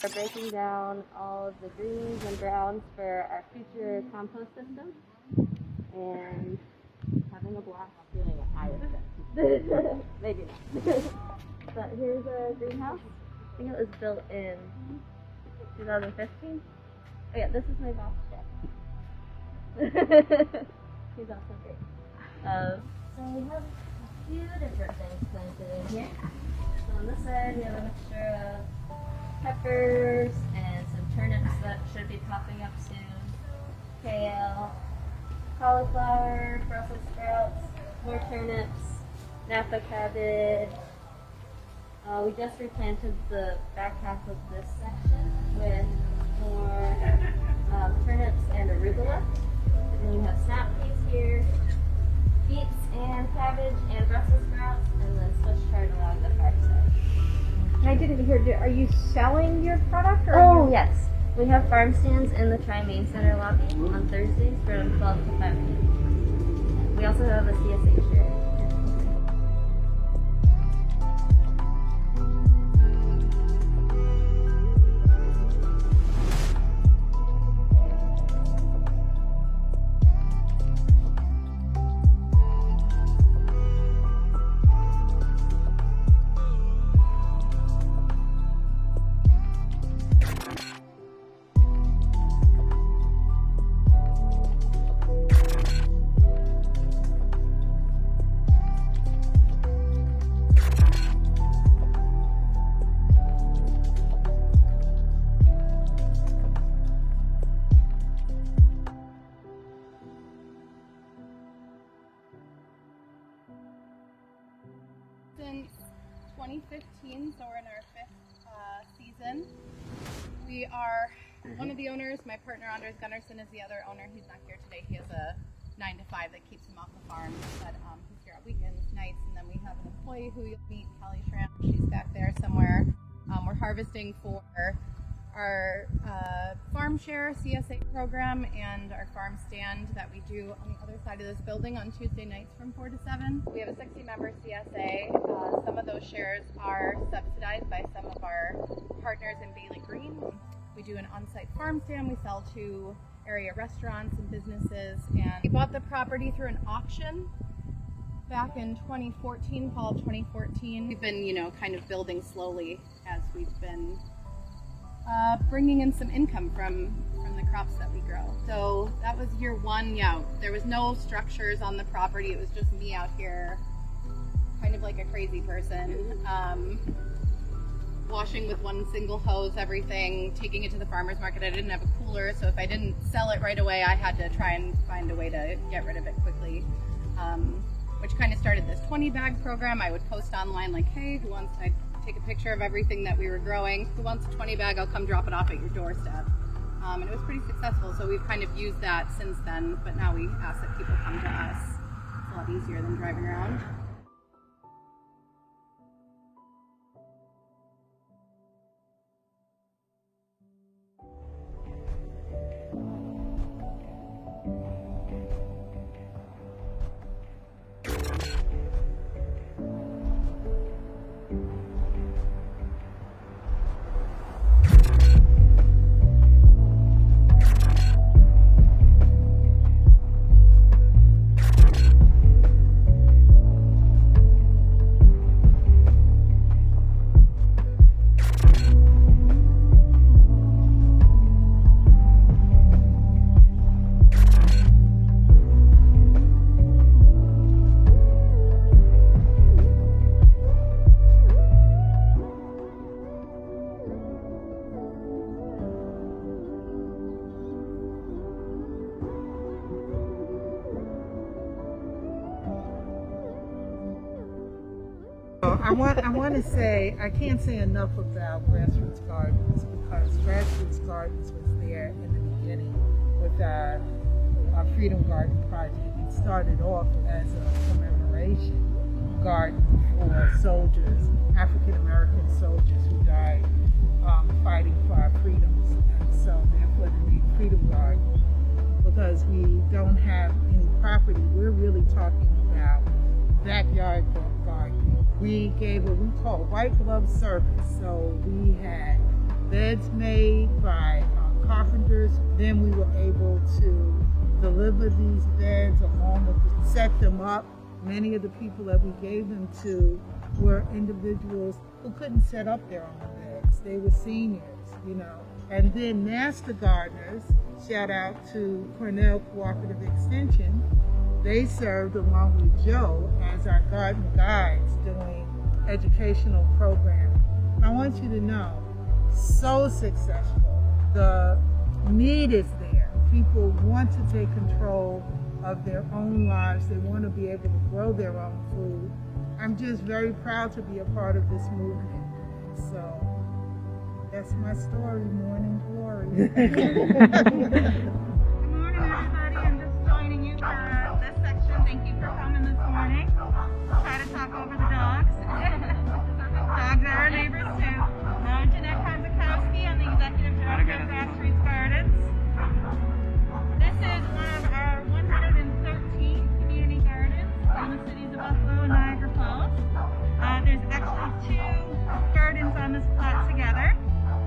We're breaking down all of the greens and browns for our future compost system and having a blast doing it, I would say. Maybe not. But here's a greenhouse. I think it was built in 2015. Oh yeah, this is my boss chef. He's also great. So we have a few different things planted in here. So on this side we have a mixture of peppers and some turnips that should be popping up soon. Kale, cauliflower, Brussels sprouts, more turnips, Napa cabbage. We just replanted the back half of this section with more turnips and arugula. And then we have snap peas here, beets and cabbage and Brussels sprouts, and then Swiss chard along the far side. And I didn't hear, are you selling your product? Or Oh, yes. We have farm stands in the Tri-Main Center lobby on Thursdays from 12 to 5 p.m. We also have a CSA share. Since 2015, so we're in our 5th season. We are one of the owners. My partner Anders Gunnarsson is the other owner. He's not here today. He has a 9 to 5 that keeps him off the farm, but he's here on weekends, nights, and then we have an employee who you'll meet, Callie Schramm. She's back there somewhere. We're harvesting for our farm share CSA program and our farm stand that we do on the other side of this building on Tuesday nights from 4 to 7. We have a 60-member CSA. Some of those shares are subsidized by some of our partners in Bailey Green. We do an on-site farm stand. We sell to area restaurants and businesses. And we bought the property through an auction back in 2014, fall of 2014. We've been, kind of building slowly as we've been bringing in some income from the crops that we grow. So that was year 1. Yeah, there was no structures on the property. It was just me out here, kind of like a crazy person, washing with one single hose everything, taking it to the farmer's market. I didn't have a cooler, so if I didn't sell it right away, I had to try and find a way to get rid of it quickly, which kind of started this 20 bag program. I would post online like, hey, who wants to take a picture of everything that we were growing. Who wants a 20 bag? I'll come drop it off at your doorstep. And it was pretty successful, so we've kind of used that since then, but now we ask that people come to us. It's a lot easier than driving around. I want to say, I can't say enough about Grassroots Gardens, because Grassroots Gardens was there in the beginning with our Freedom Garden project. It started off as a commemoration garden for soldiers, African American soldiers who died fighting for our freedoms. And so therefore the name Freedom Garden, because we don't have any property. We're really talking about backyard gardening. We gave what we call white glove service. So we had beds made by carpenters. Then we were able to deliver these beds along with set them up. Many of the people that we gave them to were individuals who couldn't set up their own beds. They were seniors, you know. And then master gardeners, shout out to Cornell Cooperative Extension, they served along with Joe as our garden guides doing educational programming. I want you to know, so successful. The need is there. People want to take control of their own lives. They want to be able to grow their own food. I'm just very proud to be a part of this movement. So that's my story, morning glory. Good morning, everybody. I'm just joining you for this section. Thank you for coming this morning. Try to talk over the dogs. Dogs are our neighbors too. I'm Jeanette Konzakowski. I'm the executive director of Grassroots Gardens. This is one of our 113 community gardens in the cities of Buffalo and Niagara Falls. There's actually 2 gardens on this plot together.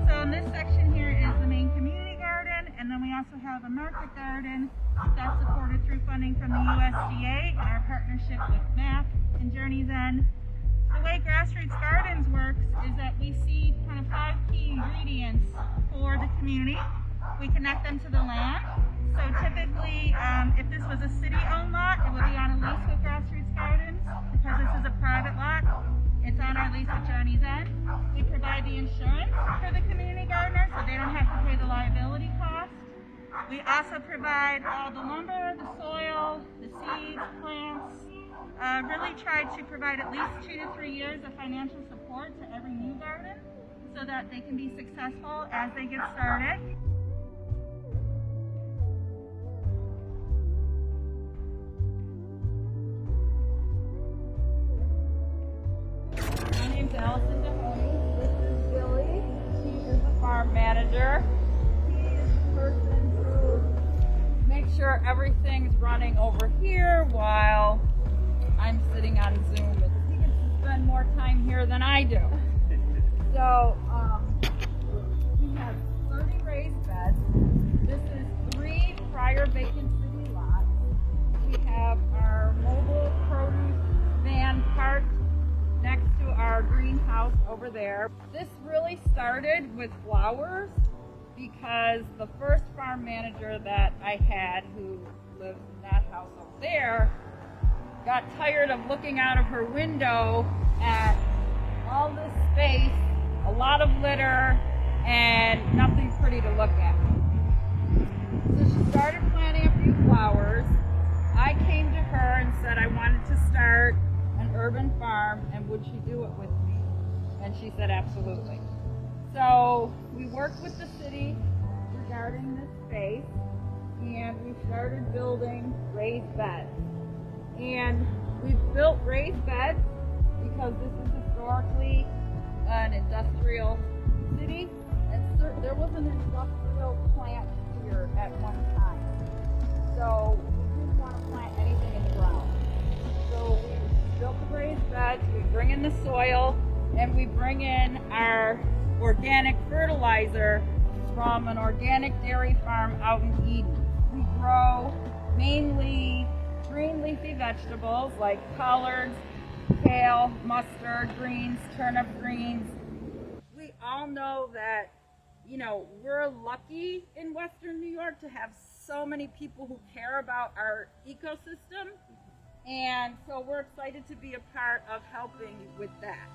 So in this section here is the main community garden, and then we also have a market garden that's supported through funding from the USDA and our partnership with MAP and Journey's End. The way Grassroots Gardens works is that we see kind of 5 key ingredients for the community. We connect them to the land. So typically, if this was a city-owned lot, it would be on a lease with Grassroots Gardens. Because this is a private lot, it's on our lease with Journey's End. We provide the insurance for the community gardener, so they don't have to pay the liability cost. We also provide all the lumber, the soil, the seeds, plants. Really try to provide at least 2 to 3 years of financial support to every new garden so that they can be successful as they get started. My name's Allison Mahoney. This is Billy. He is the farm manager. He is the person who makes sure everything's running over here while I'm sitting on Zoom. He gets to spend more time here than I do. So, we have 30 raised beds. This is 3 prior vacant city lots. We have our mobile produce van parked next to our greenhouse over there. This really started with flowers because the first farm manager that I had, who lived in that house over there, got tired of looking out of her window at all this space, a lot of litter, and nothing pretty to look at. So she started planting a few flowers. I came to her and said I wanted to start an urban farm, and would she do it with me? And she said absolutely. So we worked with the city regarding this space, and we started building raised beds. And we've built raised beds because this is historically an industrial city, and there was an industrial plant here at one time. So we didn't want to plant anything in the ground. So we built the raised beds, we bring in the soil, and we bring in our organic fertilizer from an organic dairy farm out in Eden. We grow mainly green leafy vegetables like collards, kale, mustard greens, turnip greens. We all know that, you know, we're lucky in Western New York to have so many people who care about our ecosystem. And so we're excited to be a part of helping with that.